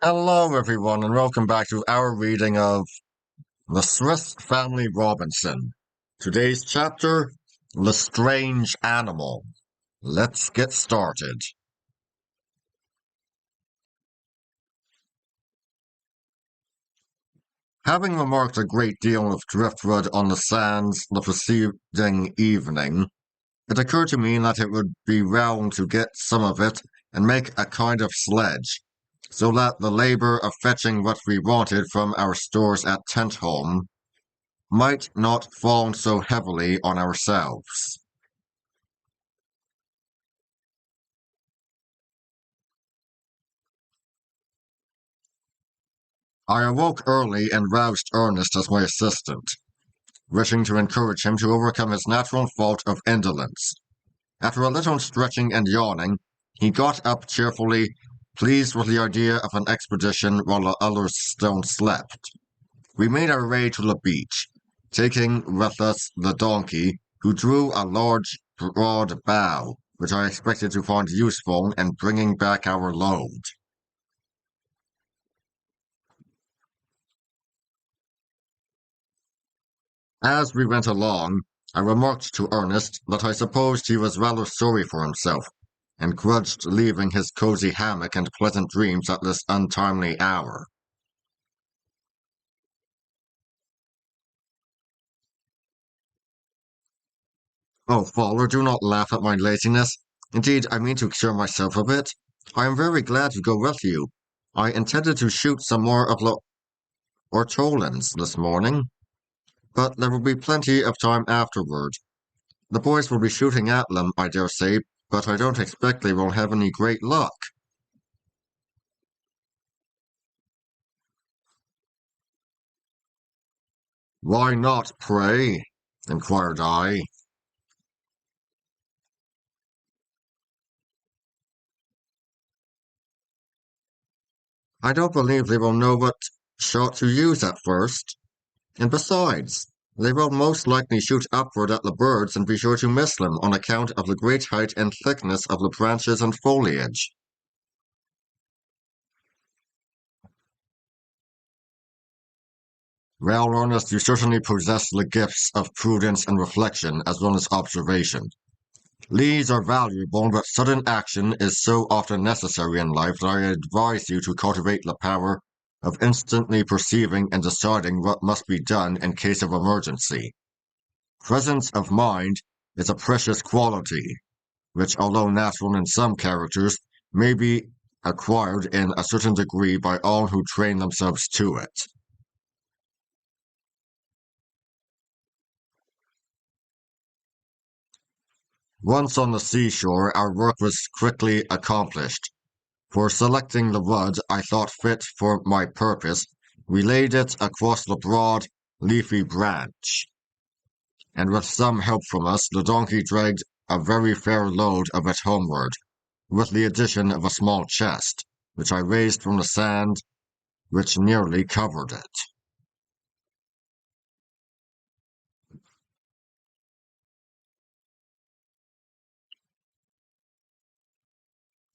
Hello, everyone, and welcome back to our reading of The Swiss Family Robinson. Today's chapter, The Strange Animal. Let's get started. Having remarked a great deal of driftwood on the sands the preceding evening, it occurred to me that it would be well to get some of it and make a kind of sledge, so that the labor of fetching what we wanted from our stores at Tentholm might not fall so heavily on ourselves. I awoke early and roused Ernest as my assistant, wishing to encourage him to overcome his natural fault of indolence. After a little stretching and yawning, he got up cheerfully, pleased with the idea of an expedition while the others still slept. We made our way to the beach, taking with us the donkey, who drew a large, broad bough, which I expected to find useful in bringing back our load. As we went along, I remarked to Ernest that I supposed he was rather sorry for himself, and grudged leaving his cozy hammock and pleasant dreams at this untimely hour. Oh, father, do not laugh at my laziness. Indeed, I mean to cure myself of it. I am very glad to go with you. I intended to shoot some more of the ortolans this morning, but there will be plenty of time afterward. The boys will be shooting at them, I dare say, but I don't expect they will have any great luck. Why not, pray? Inquired I. I don't believe they will know what shot to use at first. And besides, they will most likely shoot upward at the birds and be sure to miss them on account of the great height and thickness of the branches and foliage. Well, Ernest, you certainly possess the gifts of prudence and reflection as well as observation. Leads are valuable, but sudden action is so often necessary in life that I advise you to cultivate the power of instantly perceiving and deciding what must be done in case of emergency. Presence of mind is a precious quality, which, although natural in some characters, may be acquired in a certain degree by all who train themselves to it. Once on the seashore, our work was quickly accomplished. For selecting the wood I thought fit for my purpose, we laid it across the broad, leafy branch, and with some help from us, the donkey dragged a very fair load of it homeward, with the addition of a small chest, which I raised from the sand, which nearly covered it.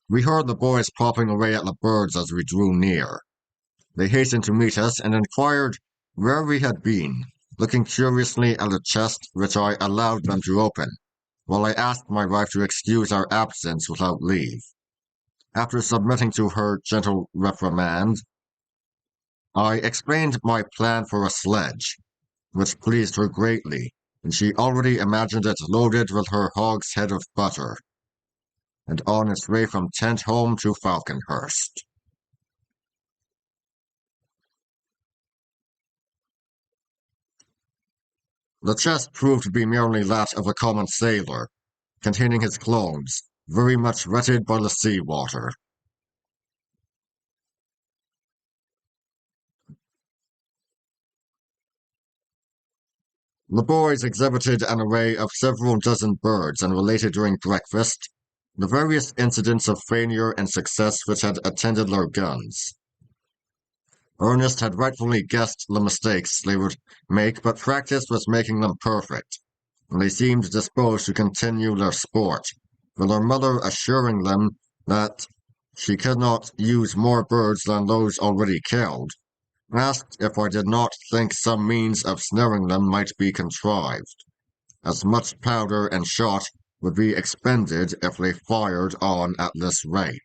We heard the boys popping away at the birds as we drew near. They hastened to meet us and inquired where we had been, looking curiously at the chest which I allowed them to open, while I asked my wife to excuse our absence without leave. After submitting to her gentle reprimand, I explained my plan for a sledge, which pleased her greatly, and she already imagined it loaded with her hogshead of butter, and on its way from Tentholm to Falconhurst. The chest proved to be merely that of a common sailor, containing his clothes, very much wetted by the sea water. The boys exhibited an array of several dozen birds and related during breakfast the various incidents of failure and success which had attended their guns. Ernest had rightfully guessed the mistakes they would make, but practice was making them perfect, and they seemed disposed to continue their sport, with their mother assuring them that she could not use more birds than those already killed, asked if I did not think some means of snaring them might be contrived, as much powder and shot would be expended if they fired on at this rate.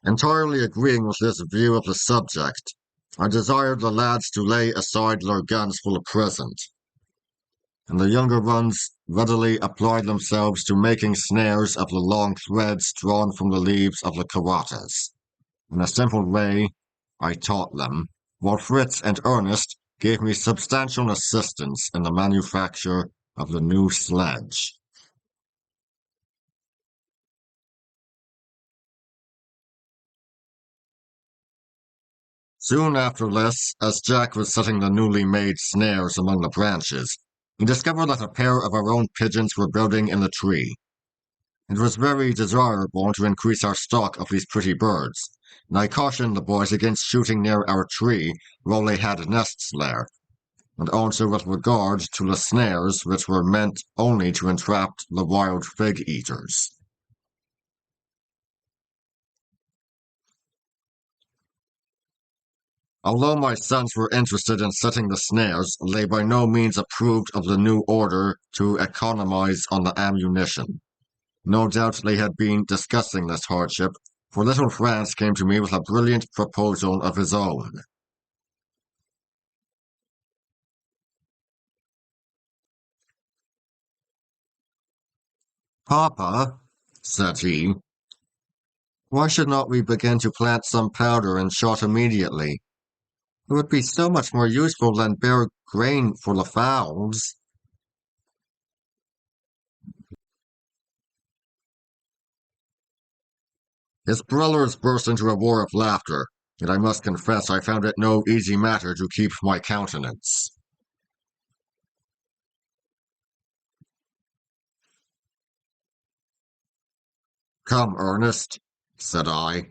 Entirely agreeing with this view of the subject, I desired the lads to lay aside their guns for the present, and the younger ones readily applied themselves to making snares of the long threads drawn from the leaves of the karatas. In a simple way, I taught them, while Fritz and Ernest gave me substantial assistance in the manufacture of the new sledge. Soon after this, as Jack was setting the newly made snares among the branches, he discovered that a pair of our own pigeons were building in the tree. It was very desirable to increase our stock of these pretty birds, and I cautioned the boys against shooting near our tree while they had nests there, and also with regard to the snares which were meant only to entrap the wild fig eaters. Although my sons were interested in setting the snares, they by no means approved of the new order to economize on the ammunition. No doubt they had been discussing this hardship, for little Franz came to me with a brilliant proposal of his own. Papa, said he, why should not we begin to plant some powder and shot immediately? It would be so much more useful than bare grain for the fowls. His brothers burst into a roar of laughter, and I must confess I found it no easy matter to keep my countenance. Come, Ernest, said I.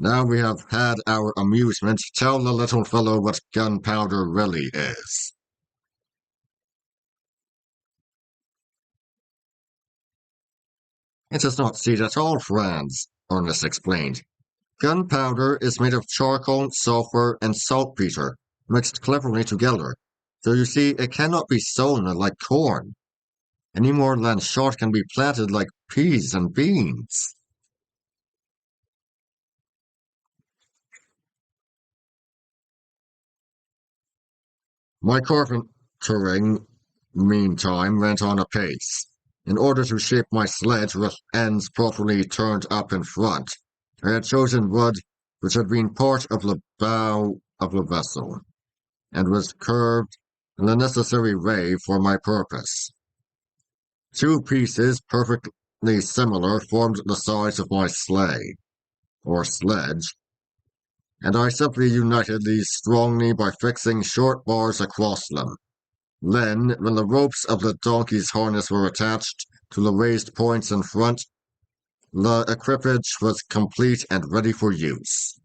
Now we have had our amusement, tell the little fellow what gunpowder really is. It is not seed at all, Franz, Ernest explained. Gunpowder is made of charcoal, sulfur, and saltpeter, mixed cleverly together. So you see, it cannot be sown like corn, any more than shot can be planted like peas and beans. My carpentering, meantime, went on apace. In order to shape my sledge with ends properly turned up in front, I had chosen wood which had been part of the bow of the vessel, and was curved in the necessary way for my purpose. Two pieces perfectly similar formed the sides of my sleigh, or sledge, and I simply united these strongly by fixing short bars across them. Then, when the ropes of the donkey's harness were attached to the raised points in front, the equipage was complete and ready for use.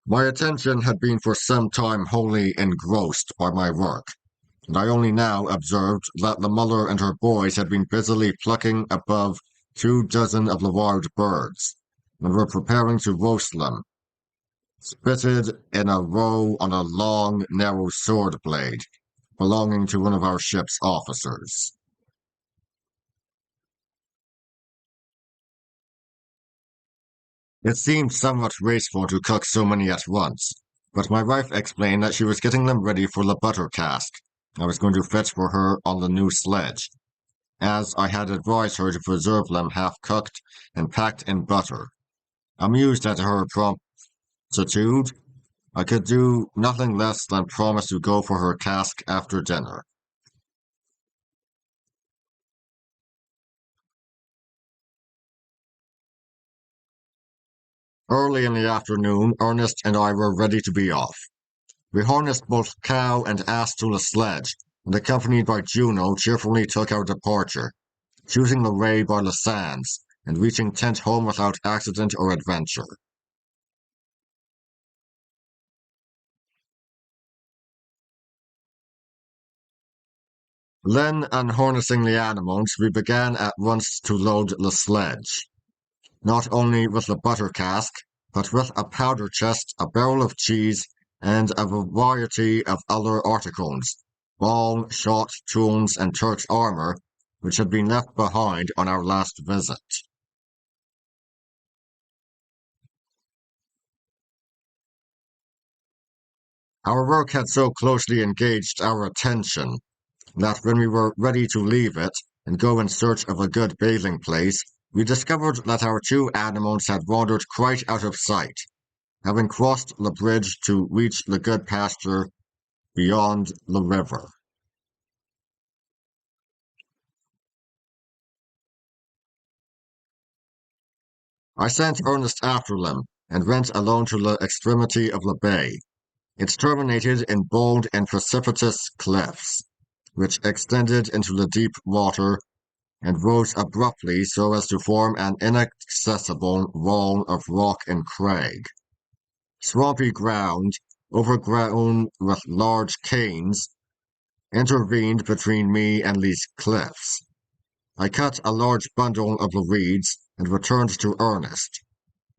My attention had been for some time wholly engrossed by my work, and I only now observed that the mother and her boys had been busily plucking above 2 dozen of the wild birds, and were preparing to roast them, spitted in a row on a long, narrow sword blade belonging to one of our ship's officers. It seemed somewhat wasteful to cook so many at once, but my wife explained that she was getting them ready for the butter cask I was going to fetch for her on the new sledge, as I had advised her to preserve them half cooked and packed in butter. Amused at her promptitude, I could do nothing less than promise to go for her cask after dinner. Early in the afternoon, Ernest and I were ready to be off. We harnessed both cow and ass to the sledge, and accompanied by Juno, cheerfully took our departure, choosing the way by the sands, and reaching Tent Home without accident or adventure. Then, unharnessing the animals, we began at once to load the sledge, not only with the butter cask, but with a powder chest, a barrel of cheese, and a variety of other articles, ball, shot, tools, and church armor, which had been left behind on our last visit. Our work had so closely engaged our attention that when we were ready to leave it and go in search of a good bathing place, we discovered that our two animals had wandered quite out of sight, having crossed the bridge to reach the good pasture beyond the river. I sent Ernest after them, and went alone to the extremity of the bay. It terminated in bold and precipitous cliffs, which extended into the deep water and rose abruptly so as to form an inaccessible wall of rock and crag. Swampy ground, overgrown with large canes, intervened between me and these cliffs. I cut a large bundle of the reeds and returned to Ernest.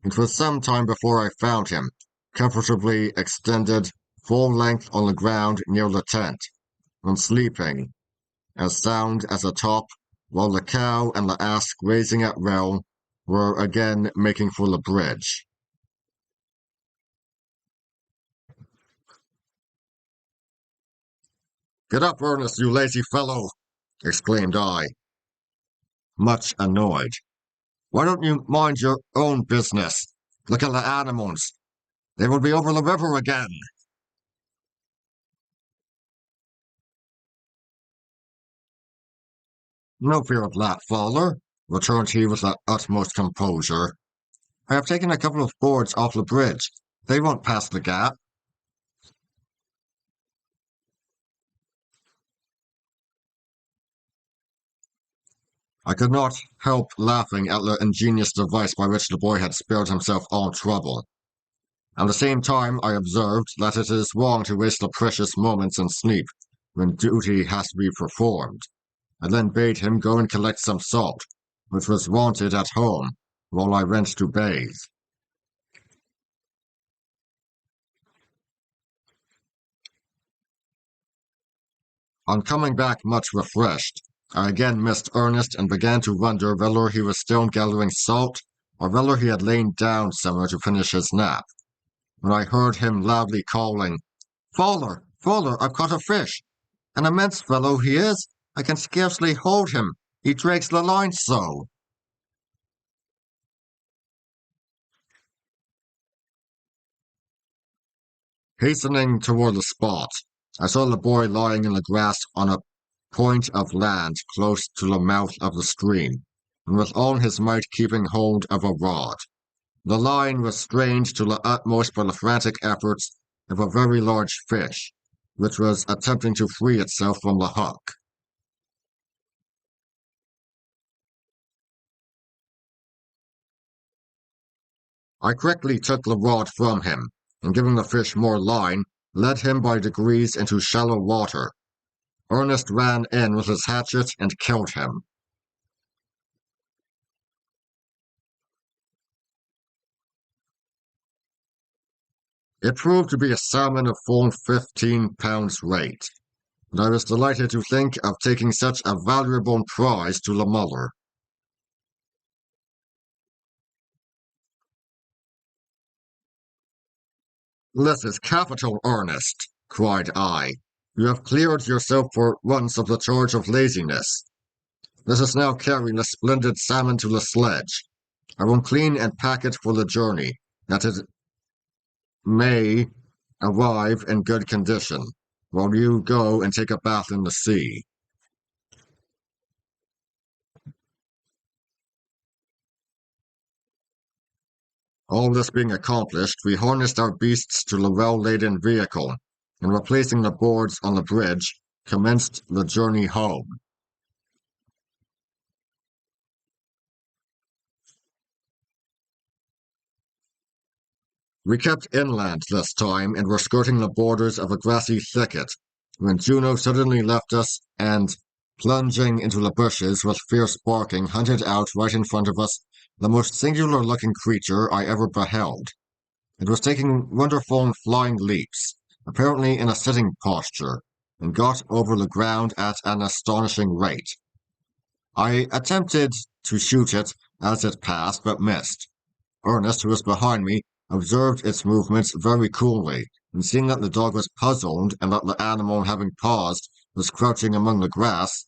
It was some time before I found him, comfortably extended full length on the ground near the tent, and sleeping, as sound as a top, while the cow and the ass grazing at rail were again making for the bridge. Get up, Ernest, you lazy fellow, exclaimed I, much annoyed. Why don't you mind your own business? Look at the animals. They will be over the river again. No fear of that, father, returned he with the utmost composure. I have taken a couple of boards off the bridge. They won't pass the gap. I could not help laughing at the ingenious device by which the boy had spared himself all trouble. At the same time, I observed that it is wrong to waste the precious moments in sleep when duty has to be performed. I then bade him go and collect some salt, which was wanted at home, while I went to bathe. On coming back much refreshed, I again missed Ernest and began to wonder whether he was still gathering salt or whether he had lain down somewhere to finish his nap, when I heard him loudly calling, Father, father, I've caught a fish. An immense fellow he is. I can scarcely hold him. He drags the line so. Hastening toward the spot, I saw the boy lying in the grass on a point of land close to the mouth of the stream, and with all his might keeping hold of a rod. The line was strained to the utmost by the frantic efforts of a very large fish, which was attempting to free itself from the hook. I quickly took the rod from him, and giving the fish more line, led him by degrees into shallow water. Ernest ran in with his hatchet and killed him. It proved to be a salmon of full 15 pounds weight, and I was delighted to think of taking such a valuable prize to the mother. This is capital, Ernest, cried I. You have cleared yourself for once of the charge of laziness. Let us now carry the splendid salmon to the sledge. I will clean and pack it for the journey, that it may arrive in good condition, while you go and take a bath in the sea. All this being accomplished, we harnessed our beasts to the well-laden vehicle, and replacing the boards on the bridge, commenced the journey home. We kept inland this time and were skirting the borders of a grassy thicket, when Juno suddenly left us and, Plunging into the bushes with fierce barking, hunted out right in front of us the most singular-looking creature I ever beheld. It was taking wonderful flying leaps, apparently in a sitting posture, and got over the ground at an astonishing rate. I attempted to shoot it as it passed, but missed. Ernest, who was behind me, observed its movements very coolly, and seeing that the dog was puzzled and that the animal, having paused, was crouching among the grass,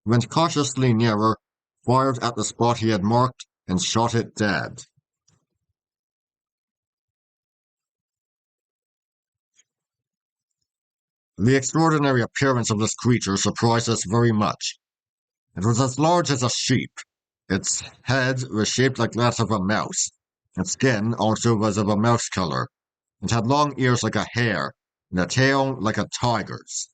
went cautiously nearer, fired at the spot he had marked, and shot it dead. The extraordinary appearance of this creature surprised us very much. It was as large as a sheep. Its head was shaped like that of a mouse. Its skin also was of a mouse color. It had long ears like a hare, and a tail like a tiger's.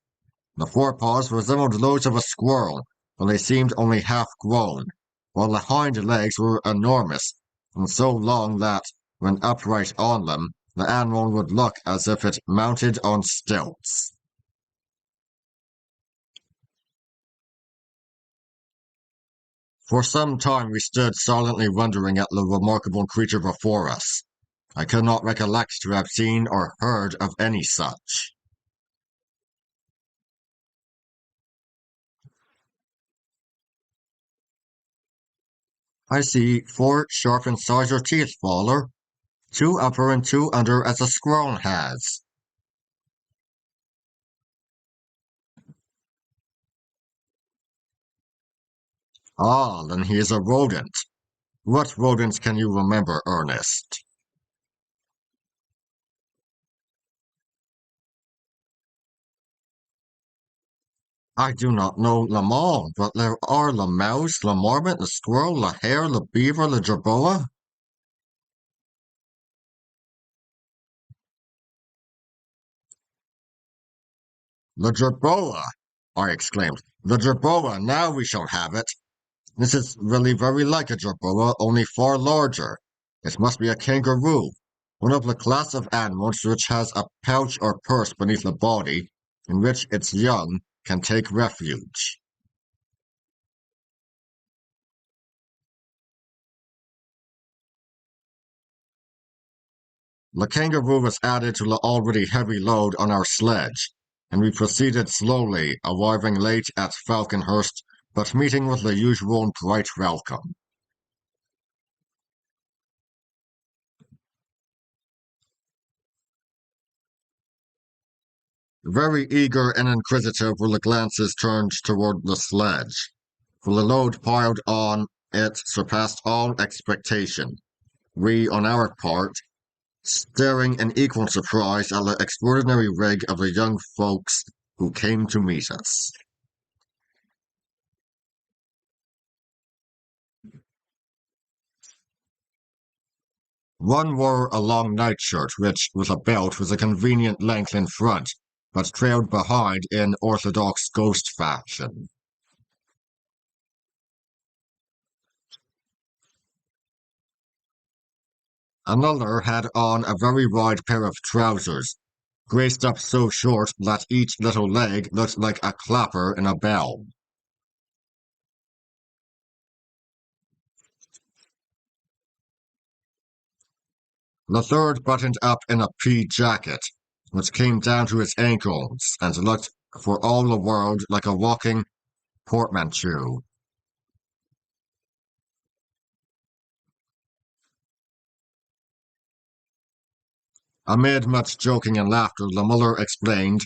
The forepaws resembled those of a squirrel, but they seemed only half grown, while the hind legs were enormous, and so long that, when upright on them, the animal would look as if it mounted on stilts. For some time we stood silently wondering at the remarkable creature before us. I could not recollect to have seen or heard of any such. I see four sharp incisor teeth, Fowler. Two upper and two under as a squirrel has. Ah, then he is a rodent. What rodents can you remember, Ernest? I do not know them all, but there are the mouse, the marmot, the squirrel, the hare, the beaver, the jerboa. The jerboa! I exclaimed. The jerboa, now we shall have it. This is really very like a jerboa, only far larger. It must be a kangaroo, one of the class of animals which has a pouch or purse beneath the body, in which its young can take refuge. The kangaroo was added to the already heavy load on our sledge, and we proceeded slowly, arriving late at Falconhurst, but meeting with the usual bright welcome. Very eager and inquisitive were the glances turned toward the sledge, for the load piled on it surpassed all expectation. We, on our part, staring in equal surprise at the extraordinary rig of the young folks who came to meet us. One wore a long nightshirt, which, with a belt, was a convenient length in front, but trailed behind in orthodox ghost fashion. Another had on a very wide pair of trousers, graced up so short that each little leg looked like a clapper in a bell. The third buttoned up in a pea jacket, which came down to his ankles and looked for all the world like a walking portmanteau. Amid much joking and laughter, the mother explained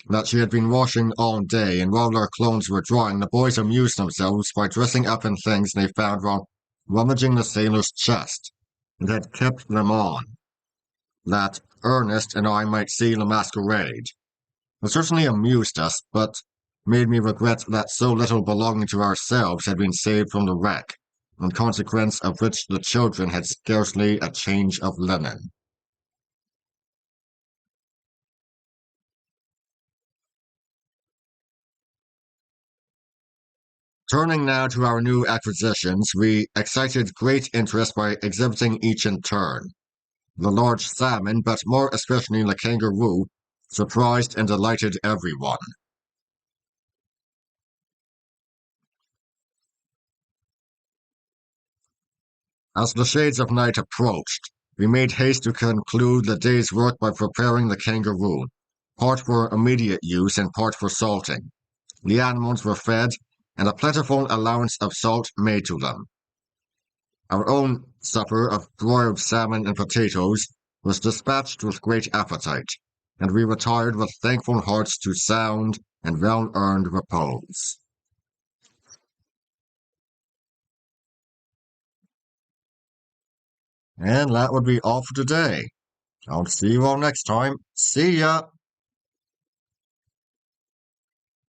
that she had been washing all day, and while their clothes were drying, the boys amused themselves by dressing up in things they found while rummaging the sailor's chest, and had kept them on, that Ernest and I might see the masquerade. It certainly amused us, but made me regret that so little belonging to ourselves had been saved from the wreck, in consequence of which the children had scarcely a change of linen. Turning now to our new acquisitions, we excited great interest by exhibiting each in turn. The large salmon, but more especially the kangaroo, surprised and delighted everyone. As the shades of night approached, we made haste to conclude the day's work by preparing the kangaroo, part for immediate use and part for salting. The animals were fed, and a plentiful allowance of salt made to them. Our own supper of broiled salmon and potatoes was dispatched with great appetite, and we retired with thankful hearts to sound and well-earned repose. And that would be all for today. I'll see you all next time. See ya!